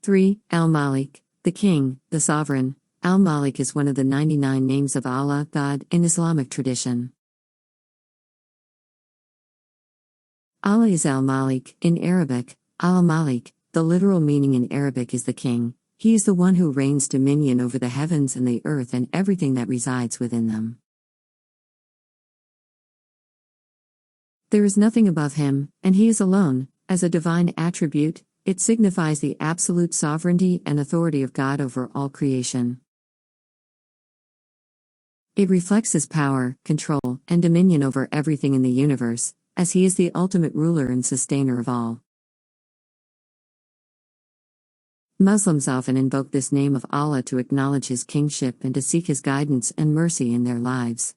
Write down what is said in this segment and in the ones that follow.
3. Al-Malik, the King, the Sovereign. Al-Malik is one of the 99 names of Allah, God, in Islamic tradition. Allah is Al-Malik, in Arabic, Al-Malik. The literal meaning in Arabic is the King. He is the one who reigns dominion over the heavens and the earth and everything that resides within them. There is nothing above him, and he is alone. As a divine attribute, it signifies the absolute sovereignty and authority of God over all creation. It reflects his power, control, and dominion over everything in the universe, as he is the ultimate ruler and sustainer of all. Muslims often invoke this name of Allah to acknowledge his kingship and to seek his guidance and mercy in their lives.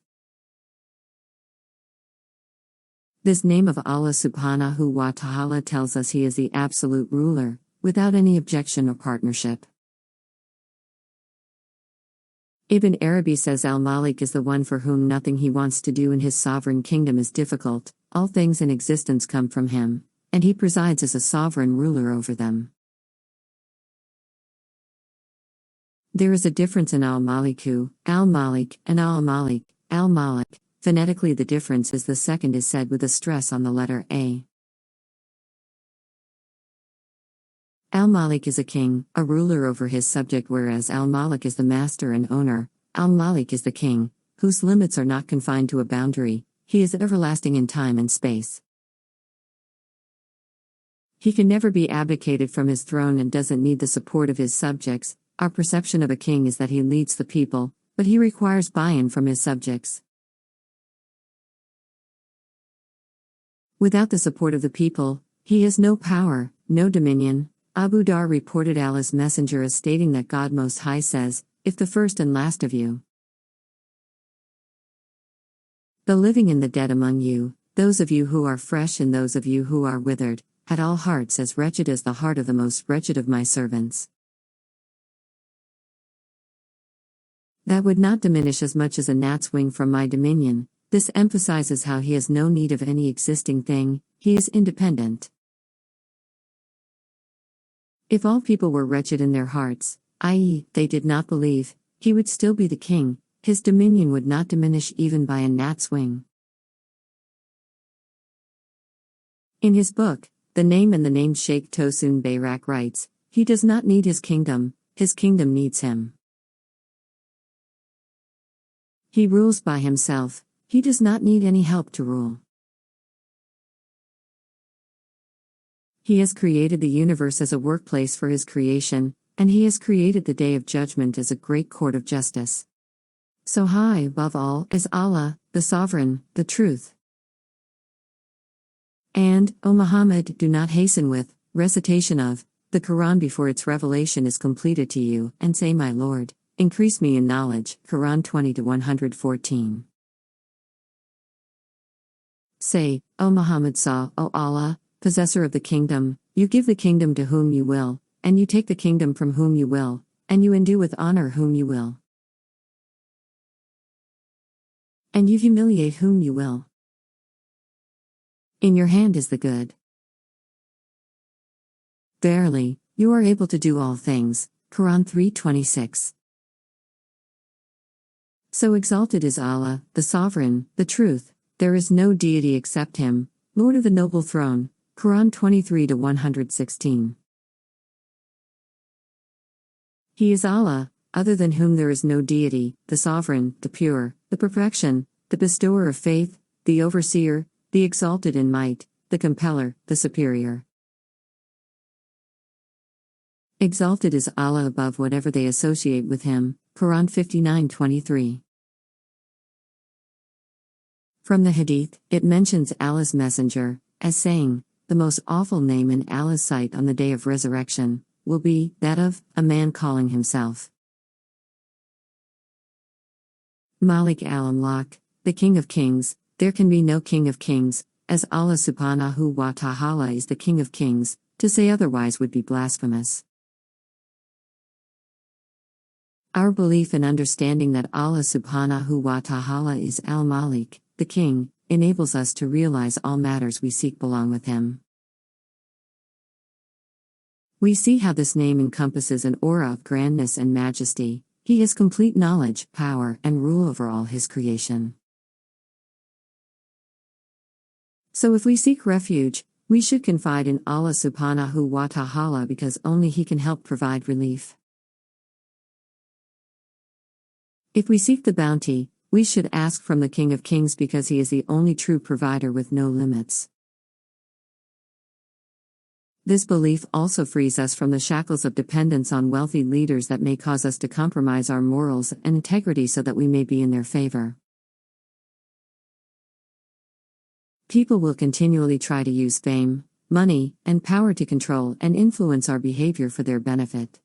This name of Allah subhanahu wa ta'ala tells us he is the absolute ruler, without any objection or partnership. Ibn Arabi says Al-Malik is the one for whom nothing he wants to do in his sovereign kingdom is difficult, all things in existence come from him, and he presides as a sovereign ruler over them. There is a difference in Al-Maliku, Al-Malik, and Al-Malik, Al-Malik. Phonetically, the difference is the second is said with a stress on the letter A. Al-Malik is a king, a ruler over his subject, whereas Al-Malik is the master and owner. Al-Malik is the king, whose limits are not confined to a boundary. He is everlasting in time and space. He can never be abdicated from his throne and doesn't need the support of his subjects. Our perception of a king is that he leads the people, but he requires buy-in from his subjects. Without the support of the people, he has no power, no dominion. Abu Dhar reported Allah's messenger as stating that God Most High says, "If the first and last of you, the living and the dead among you, those of you who are fresh and those of you who are withered, had all hearts as wretched as the heart of the most wretched of my servants, that would not diminish as much as a gnat's wing from my dominion." This emphasizes how he has no need of any existing thing, he is independent. If all people were wretched in their hearts, i.e., they did not believe, he would still be the king, his dominion would not diminish even by a gnat's wing. In his book, The Name and the Name, Sheikh Tosun Bayrak writes, "He does not need his kingdom needs him. He rules by himself. He does not need any help to rule. He has created the universe as a workplace for his creation, and he has created the day of judgment as a great court of justice. So high above all is Allah, the Sovereign, the Truth. And, O Muhammad, do not hasten with recitation of the Quran before its revelation is completed to you, and say, My Lord, increase me in knowledge." Quran 20-114. Say, O Muhammad, O Allah, possessor of the kingdom, you give the kingdom to whom you will, and you take the kingdom from whom you will, and you endue with honor whom you will, and you humiliate whom you will. In your hand is the good. Verily, you are able to do all things. Quran 3:26. So exalted is Allah, the Sovereign, the Truth. There is no deity except him, Lord of the noble throne. Quran 23-116. He is Allah, other than whom there is no deity, the Sovereign, the Pure, the Perfection, the Bestower of Faith, the Overseer, the Exalted in Might, the Compeller, the Superior. Exalted is Allah above whatever they associate with him. Quran 59:23. From the Hadith, it mentions Allah's Messenger as saying, "The most awful name in Allah's sight on the day of resurrection will be that of a man calling himself Malik al-Amlak, the King of Kings." There can be no King of Kings, as Allah subhanahu wa ta'ala is the King of Kings. To say otherwise would be blasphemous. Our belief and understanding that Allah subhanahu wa ta'ala is al-Malik, the King, enables us to realize all matters we seek belong with him. We see how this name encompasses an aura of grandness and majesty. He has complete knowledge, power, and rule over all his creation. So if we seek refuge, we should confide in Allah subhanahu wa ta'ala because only He can help provide relief. If we seek the bounty, we should ask from the King of Kings because He is the only true provider with no limits. This belief also frees us from the shackles of dependence on wealthy leaders that may cause us to compromise our morals and integrity so that we may be in their favor. People will continually try to use fame, money, and power to control and influence our behavior for their benefit.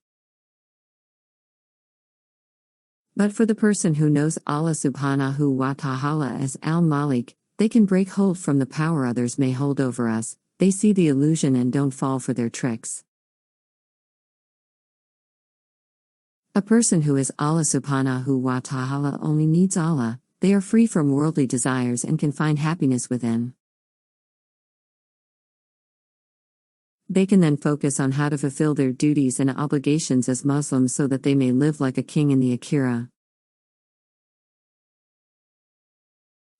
But for the person who knows Allah subhanahu wa ta'ala as Al-Malik, they can break hold from the power others may hold over us. They see the illusion and don't fall for their tricks. A person who is Allah subhanahu wa ta'ala only needs Allah. They are free from worldly desires and can find happiness within. They can then focus on how to fulfill their duties and obligations as Muslims so that they may live like a king in the Akhirah.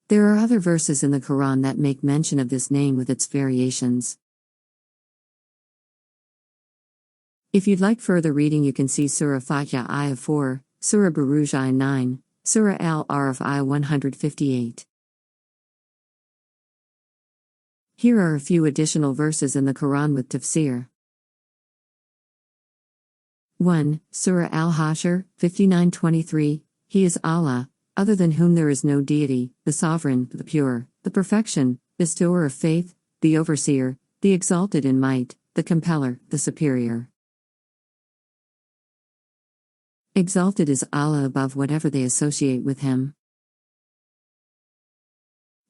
There are other verses in the Quran that make mention of this name with its variations. If you'd like further reading, you can see Surah Fatiha Ayah 4, Surah Buruj Ayah 9, Surah Al-Araf Ayah 158. Here are a few additional verses in the Quran with tafsir. 1. Surah Al-Hashr, 59-23, He is Allah, other than whom there is no deity, the sovereign, the pure, the perfection, bestower of faith, the overseer, the exalted in might, the compeller, the superior. Exalted is Allah above whatever they associate with Him.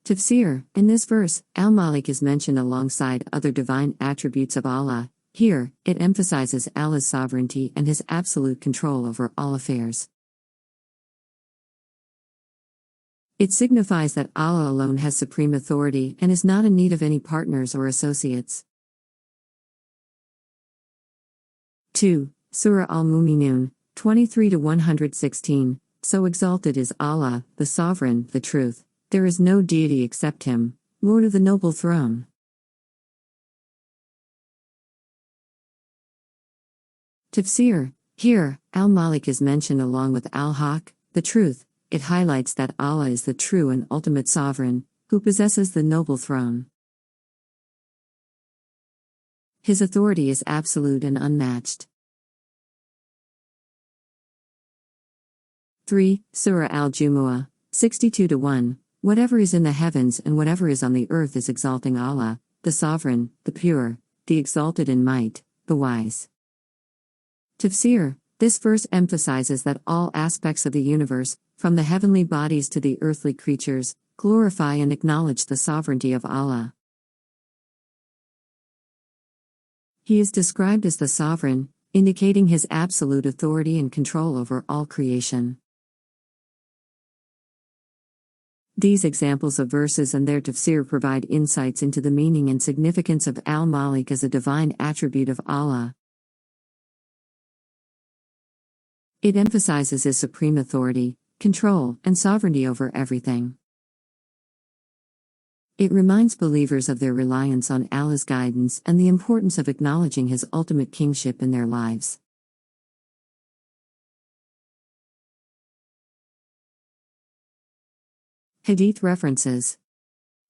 Tafsir, in this verse, Al-Malik is mentioned alongside other divine attributes of Allah. Here, it emphasizes Allah's sovereignty and His absolute control over all affairs. It signifies that Allah alone has supreme authority and is not in need of any partners or associates. 2. Surah Al-Mu'minun, 23-116, So exalted is Allah, the Sovereign, the Truth. There is no deity except Him, Lord of the noble throne. Tafsir, here, Al-Malik is mentioned along with Al-Haq, the Truth. It highlights that Allah is the true and ultimate sovereign, who possesses the noble throne. His authority is absolute and unmatched. 3. Surah Al-Jumu'ah, 62-1, Whatever is in the heavens and whatever is on the earth is exalting Allah, the Sovereign, the Pure, the Exalted in might, the Wise. Tafsir, this verse emphasizes that all aspects of the universe, from the heavenly bodies to the earthly creatures, glorify and acknowledge the sovereignty of Allah. He is described as the Sovereign, indicating His absolute authority and control over all creation. These examples of verses and their tafsir provide insights into the meaning and significance of Al-Malik as a divine attribute of Allah. It emphasizes His supreme authority, control, and sovereignty over everything. It reminds believers of their reliance on Allah's guidance and the importance of acknowledging His ultimate kingship in their lives. Hadith references.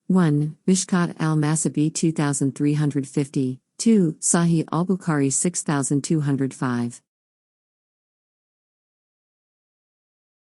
1. Mishkat al-Masabi 2350, 2. Sahih al-Bukhari 6205.